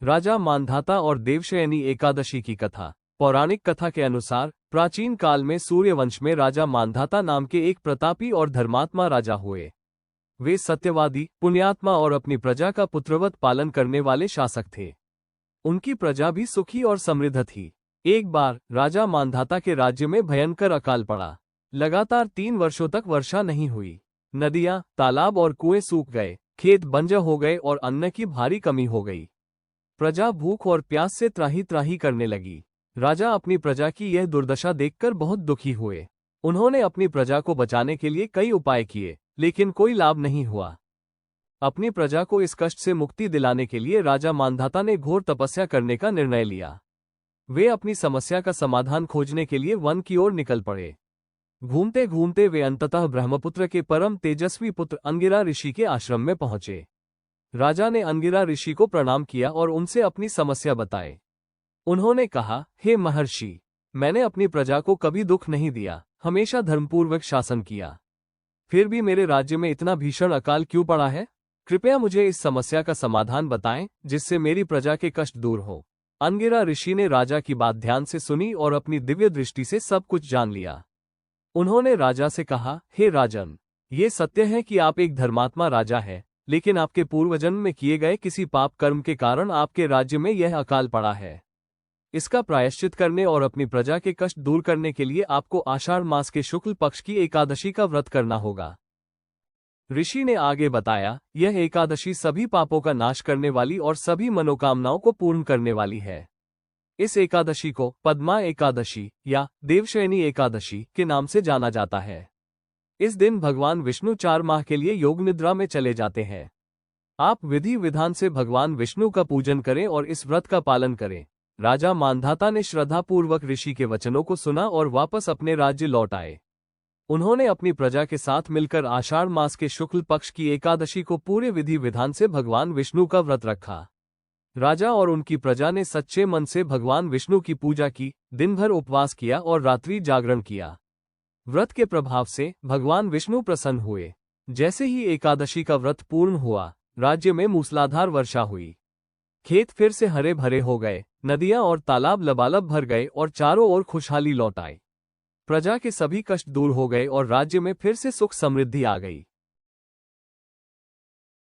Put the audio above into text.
राजा मांधाता और देवशयनी एकादशी की कथा। पौराणिक कथा के अनुसार प्राचीन काल में सूर्यवंश में राजा मांधाता नाम के एक प्रतापी और धर्मात्मा राजा हुए। वे सत्यवादी, पुण्यात्मा और अपनी प्रजा का पुत्रवत पालन करने वाले शासक थे। उनकी प्रजा भी सुखी और समृद्ध थी। एक बार राजा मांधाता के राज्य में भयंकर अकाल पड़ा। लगातार 3 वर्षों तक वर्षा नहीं हुई। नदियां, तालाब और कुएं सूख गए, खेत बंजर हो गए और अन्न की भारी कमी हो गई। प्रजा भूख और प्यास से त्राही त्राही करने लगी। राजा अपनी प्रजा की यह दुर्दशा देखकर बहुत दुखी हुए। उन्होंने अपनी प्रजा को बचाने के लिए कई उपाय किए, लेकिन कोई लाभ नहीं हुआ। अपनी प्रजा को इस कष्ट से मुक्ति दिलाने के लिए राजा मांधाता ने घोर तपस्या करने का निर्णय लिया। वे अपनी समस्या का समाधान खोजने के लिए वन की ओर निकल पड़े। घूमते घूमते वे अंततः ब्रह्मपुत्र के परम तेजस्वी पुत्र अंगिरा ऋषि के आश्रम में पहुंचे। राजा ने अंगिरा ऋषि को प्रणाम किया और उनसे अपनी समस्या बताई। उन्होंने कहा, हे महर्षि, मैंने अपनी प्रजा को कभी दुख नहीं दिया, हमेशा धर्मपूर्वक शासन किया। फिर भी मेरे राज्य में इतना भीषण अकाल क्यों पड़ा है? कृपया मुझे इस समस्या का समाधान बताएं, जिससे मेरी प्रजा के कष्ट दूर हो। अंगिरा ऋषि ने राजा की बात ध्यान से सुनी और अपनी दिव्य दृष्टि से सब कुछ जान लिया। उन्होंने राजा से कहा, हे राजन, ये सत्य है कि आप एक धर्मात्मा राजा हैं, लेकिन आपके पूर्वजन्म में किए गए किसी पाप कर्म के कारण आपके राज्य में यह अकाल पड़ा है। इसका प्रायश्चित करने और अपनी प्रजा के कष्ट दूर करने के लिए आपको आषाढ़ मास के शुक्ल पक्ष की एकादशी का व्रत करना होगा। ऋषि ने आगे बताया, यह एकादशी सभी पापों का नाश करने वाली और सभी मनोकामनाओं को पूर्ण करने वाली है। इस एकादशी को पद्मा एकादशी या देवशयनी एकादशी के नाम से जाना जाता है। इस दिन भगवान विष्णु 4 माह के लिए योग निद्रा में चले जाते हैं। आप विधि विधान से भगवान विष्णु का पूजन करें और इस व्रत का पालन करें। राजा मांधाता ने श्रद्धापूर्वक ऋषि के वचनों को सुना और वापस अपने राज्य लौट आए। उन्होंने अपनी प्रजा के साथ मिलकर आषाढ़ मास के शुक्ल पक्ष की एकादशी को पूरे विधि विधान से भगवान विष्णु का व्रत रखा। राजा और उनकी प्रजा ने सच्चे मन से भगवान विष्णु की पूजा की, दिन भर उपवास किया और रात्रि जागरण किया। व्रत के प्रभाव से भगवान विष्णु प्रसन्न हुए। जैसे ही एकादशी का व्रत पूर्ण हुआ, राज्य में मूसलाधार वर्षा हुई। खेत फिर से हरे भरे हो गए, नदियां और तालाब लबालब भर गए और चारों ओर खुशहाली लौट आई। प्रजा के सभी कष्ट दूर हो गए और राज्य में फिर से सुख समृद्धि आ गई।